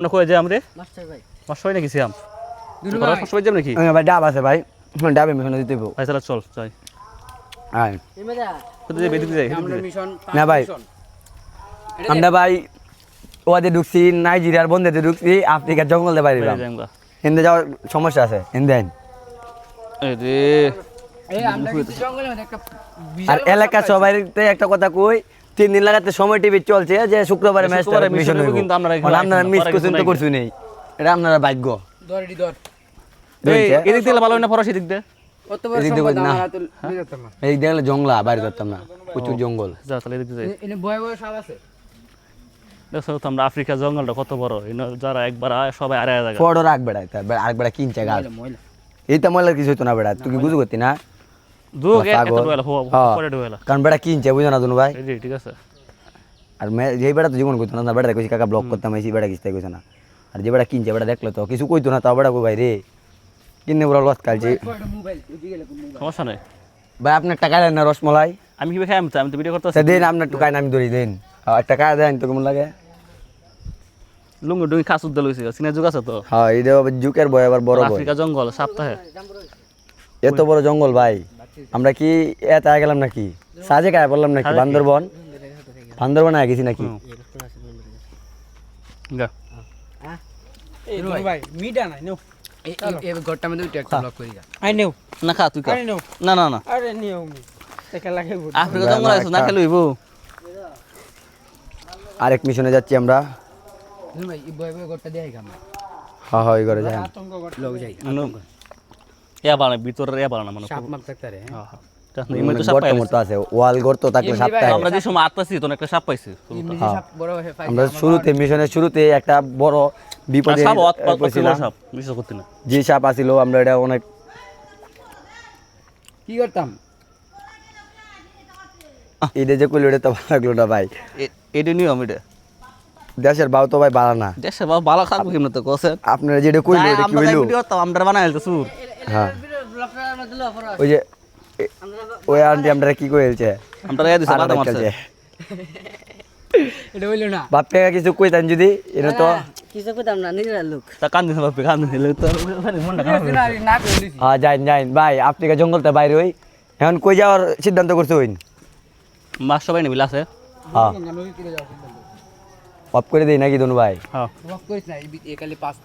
না কই যে আমরে মাস্টার ভাই মাস্টার ভাই নাকি সিয়াম দুলু ভাই ভাই সবাই যাবে নাকি ভাই ডাব আছে ভাই ডাবে মিশনে দিতে হইব ভাই চল চল যাই হ্যাঁ এমেদা কোথায় যাবে এদিকে যাই আমরা মিশন না ভাই আমরা ভাই ওয়াদে ঢুকছি নাইজেরিয়ার বন্ধেতে ঢুকছি আফ্রিকার জঙ্গলে বাইরে যাইমগা হিন্দে যাওয়ার সমস্যা আছে হিন্দেন এই রে এই আমরা কিন্তু জঙ্গলের মধ্যে একটা আর এলাকা সবাইতে একটা কথা কই 3 দিন লাগাতে সময় টিভি চলছে যে শুক্রবারে ম্যাচ শুক্রবারে মিশন mission হইব হইব, কিন্তু আপনারা মানে আপনারা মিস পরে করছেন কিছু তো নাই। করছু নেই এটা আপনারা ভাগ্য দরডি দর এই ধরছে। এদিক থেকে ভালো না ফরাসি দিক দে অত বড় এদিক দিয়ে সম্পদ না। আমার হাতে নিয়ে যেতাম না এই দেখলে জঙ্গলা বাইরে করতাম না প্রচুর জঙ্গল যা তাহলে এদিক যাই এনে ভয় ভয় সব আছে দেখছো তো আমরা আফ্রিকা জঙ্গলটা কত বড় এনে যারা একবার আয় সবাই আরে জায়গা ফটো রাখ বেড়াই আর বেড়া কিনছে গাছ ময়লা এইটা ময়লার কিছু হইতো না বেড়া তুই কি বুঝু করতি না দুগ এত পাগল। ডুয়েলা হ্যাঁ। পরে ডুয়েলা কারণ বেড়া কিনছে বুঝো না দুনু ভাই এই রে ঠিক আছে আর যেই বেড়া তো জীবন করতো না বেড়া কইছি কাকা ব্লক করতাম এই বেড়া কিছু কইছে না আর যে বেড়া কিনছে বেড়া দেখলো তো কিছু কইতো না তাও বেড়া কই ভাই রে কিনে পুরো লস কালছে মোবাইল বুঝি গেল মোবাইল সমস্যা নাই ভাই আপনার টাকা দেন না রসমলাই আমি কি খাই আমি তো ভিডিও তা করতেছি দেন আপনার টুকায় না আমি ধরি দেন একটা টাকা দেন তো কেমন লাগে লুঙ্গি ডুঙ্গি খাস উদ্দল হইছে সিনা যুগ আছে তো হ্যাঁ এটা আবার জুকের বয় আবার বড় বয় আফ্রিকা জঙ্গল সপ্তাহে এত বড় জঙ্গল ভাই আমরা কি এত আগে গেলাম নাকি সাজে গায়ে বললাম নাকি সাজে কি? বান্দরবন বান্দরবন আগে গেছি নাকি গা এই ভাই মিডা নাই নো এই ঘরটা মধ্যে উঠে একটা ব্লক করি যা আই নেও না খা তুই খা আরে নেও না না না আরে নেও টাকা লাগে আফ্রিকা জঙ্গল আছে না খেলে হইব আরেক মিশনে যাচ্ছি আমরা দুলু ভাই এই ভয় ভয় ঘরটা দেখাই আমরা হ্যাঁ হ্যাঁ ওই করে যাই আতঙ্ক লোক যাই ইয়া বানা ভিতরে ইয়া বানা মানে সাপ মাপ থাকতে রে হ্যাঁ হ্যাঁ ইমে তো সাপ গর্ত পাইছে মতো আছে ওয়াল গর্ত থাকলে এমনি সাপটা ভাই, আমরা যে সময় আটতাছি তো একটা সাপ পাইছি এমনি যে সাপ বড় হয়ে পাই আমরা শুরুতে মিশনের শুরুতে একটা বড় বিপদে সাপ পড়ছিলাম সাপ বিশ্বাস করতে না যে সাপ আসিল আমরা এটা অনেক কি করতাম এটা যে কইল এটা তো ভালো লাগলো না ভাই এটা নিয়ম এটা দেশের বাউ তো ভাই বাড়া না দেশে বাবা ভালো থাকবো কেমন তো কোসে আপনারা যেটা কইলো এটা কি আমরা হইলো ভিডিও তো আমরা বানাই তো সুর হ্যাঁ ব্লকটা আমরা দিলো ফরস ওই যে ওই আন্টি আমরা কি কইলছে আমরা এই দিছে বাদা মারছে এটা হইলো না বাপকে কিছু কইতান যদি এটা তো কিছু কইতাম না নিজের লোক তা কান দিছে বাপে কান দিছে তো মনটা খারাপ হয়ে গেছে। না কইলি হ্যাঁ যাইন যাইন ভাই আফ্রিকা জঙ্গলতে বাইরে হই এখন কই যাওয়ার সিদ্ধান্ত করছে হইন মাছ সবাই নিবিল আছে হ্যাঁ নদী তীরে যাও অফ করে দেই নাকি দনু ভাই হ্যাঁ ব্লক করিস না এই কালে পাস